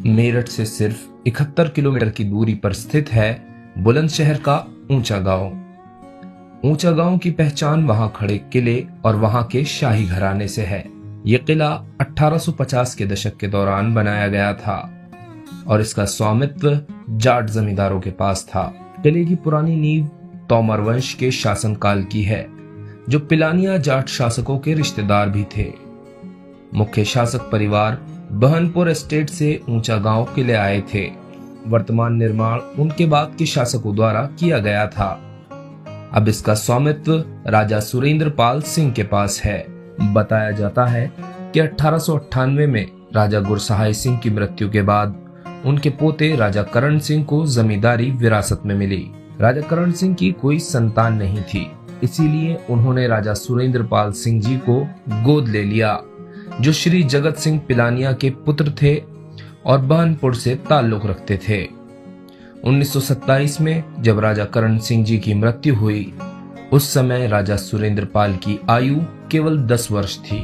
मेरठ से सिर्फ 71 किलोमीटर की दूरी पर स्थित है बुलंदशहर का ऊंचा गांव। ऊंचा गांव की पहचान वहां खड़े किले और वहां के शाही घराने से है। यह किला 1850 के दशक के दौरान बनाया गया था और इसका स्वामित्व जाट जमींदारों के पास था। किले की पुरानी नींव तोमर वंश के शासनकाल की है, जो पिलानिया जाट शासकों के रिश्तेदार भी थे। मुख्य शासक परिवार बहनपुर एस्टेट से ऊंचा गांव किले आए थे। वर्तमान निर्माण उनके बाद के शासकों द्वारा किया गया था। अब इसका स्वामित्व राजा सुरेंद्र पाल सिंह के पास है। बताया जाता है कि 1898 में राजा गुरसहाय सिंह की मृत्यु के बाद उनके पोते राजा करण सिंह को जमींदारी विरासत में मिली। राजा करण सिंह की कोई संतान नहीं थी, इसीलिए उन्होंने राजा सुरेंद्र पाल सिंह जी को गोद ले लिया, जो श्री जगत सिंह पिलानिया के पुत्र थे और बहनपुर से ताल्लुक रखते थे। 1927 में जब राजा करण सिंह जी की मृत्यु हुई, उस समय राजा सुरेंद्र पाल की आयु केवल 10 वर्ष थी।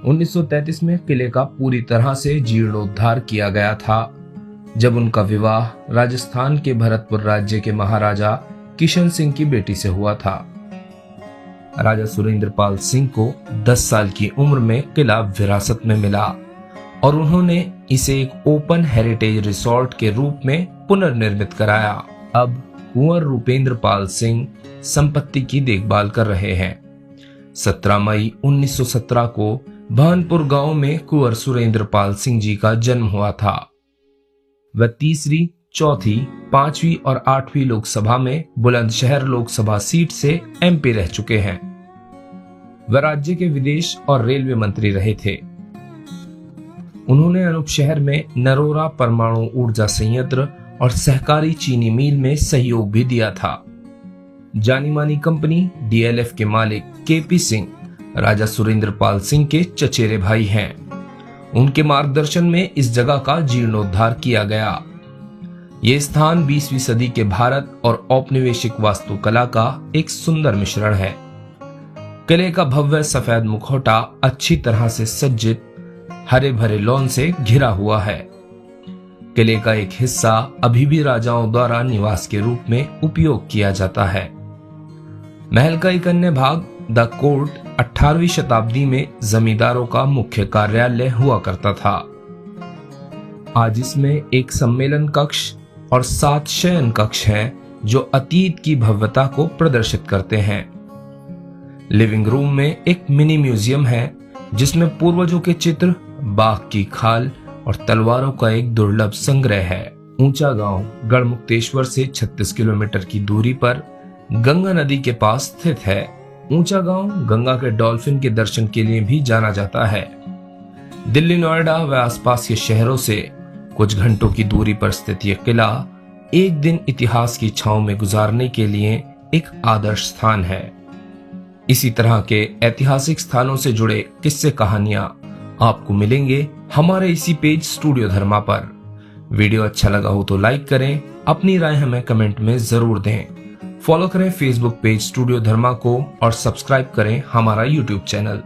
1933 में किले का पूरी तरह से जीर्णोद्धार किया गया था, जब उनका विवाह राजस्थान के भरतपुर राज्य के महाराजा किशन सिंह की बेटी से हुआ था। राजा सुरेंद्र पाल सिंह को 10 साल की उम्र में किला विरासत में मिला और उन्होंने इसे एक ओपन हेरिटेज रिसोर्ट के रूप में पुनर्निर्मित कराया। अब कुंवर रूपेंद्र पाल सिंह संपत्ति की देखभाल कर रहे हैं। 17 मई 1917 को बहनपुर गांव में कुंवर सुरेंद्र पाल सिंह जी का जन्म हुआ था। वह तीसरी, चौथी, 5वीं और 8वीं लोकसभा में बुलंदशहर लोकसभा सीट से एमपी रह चुके हैं। वह राज्य के विदेश और रेलवे मंत्री रहे थे। उन्होंने अनूप शहर में नरोरा परमाणु ऊर्जा संयंत्र और सहकारी चीनी मिल में सहयोग भी दिया था। जानी मानी कंपनी डीएलएफ के मालिक केपी सिंह राजा सुरेंद्र पाल सिंह के चचेरे भाई हैं। उनके मार्गदर्शन में इस जगह का जीर्णोद्धार किया गया। ये स्थान 20वीं सदी के भारत और औपनिवेशिक वास्तुकला का एक सुंदर मिश्रण है। किले का भव्य सफेद मुखौटा अच्छी तरह से सज्जित हरे भरे लॉन से घिरा हुआ है। किले का एक हिस्सा अभी भी राजाओं द्वारा निवास के रूप में उपयोग किया जाता है। महल का एक अन्य भाग द कोर्ट 18वीं शताब्दी में जमींदारों का मुख्य कार्यालय हुआ करता था। आज इसमें एक सम्मेलन कक्ष और 7 शयन कक्ष हैं, जो अतीत की भव्यता को प्रदर्शित करते हैं। लिविंग रूम में एक मिनी म्यूजियम है, जिसमें पूर्वजों के चित्र, बाघ की खाल और तलवारों का एक दुर्लभ संग्रह है। ऊंचा गांव गढ़मुक्तेश्वर से 36 किलोमीटर की दूरी पर गंगा नदी के पास स्थित है। ऊंचा गांव गंगा के डॉल्फिन के दर्शन के लिए भी जाना जाता है। दिल्ली, नोएडा व आसपास के शहरों से कुछ घंटों की दूरी पर स्थित यह किला एक दिन इतिहास की छांव में गुजारने के लिए एक आदर्श स्थान है। इसी तरह के ऐतिहासिक स्थानों से जुड़े किस्से कहानियां आपको मिलेंगे हमारे इसी पेज स्टूडियो धर्मा पर। वीडियो अच्छा लगा हो तो लाइक करें, अपनी राय हमें कमेंट में जरूर दें। फॉलो करें फेसबुक पेज स्टूडियो धर्मा को और सब्सक्राइब करें हमारा यूट्यूब चैनल।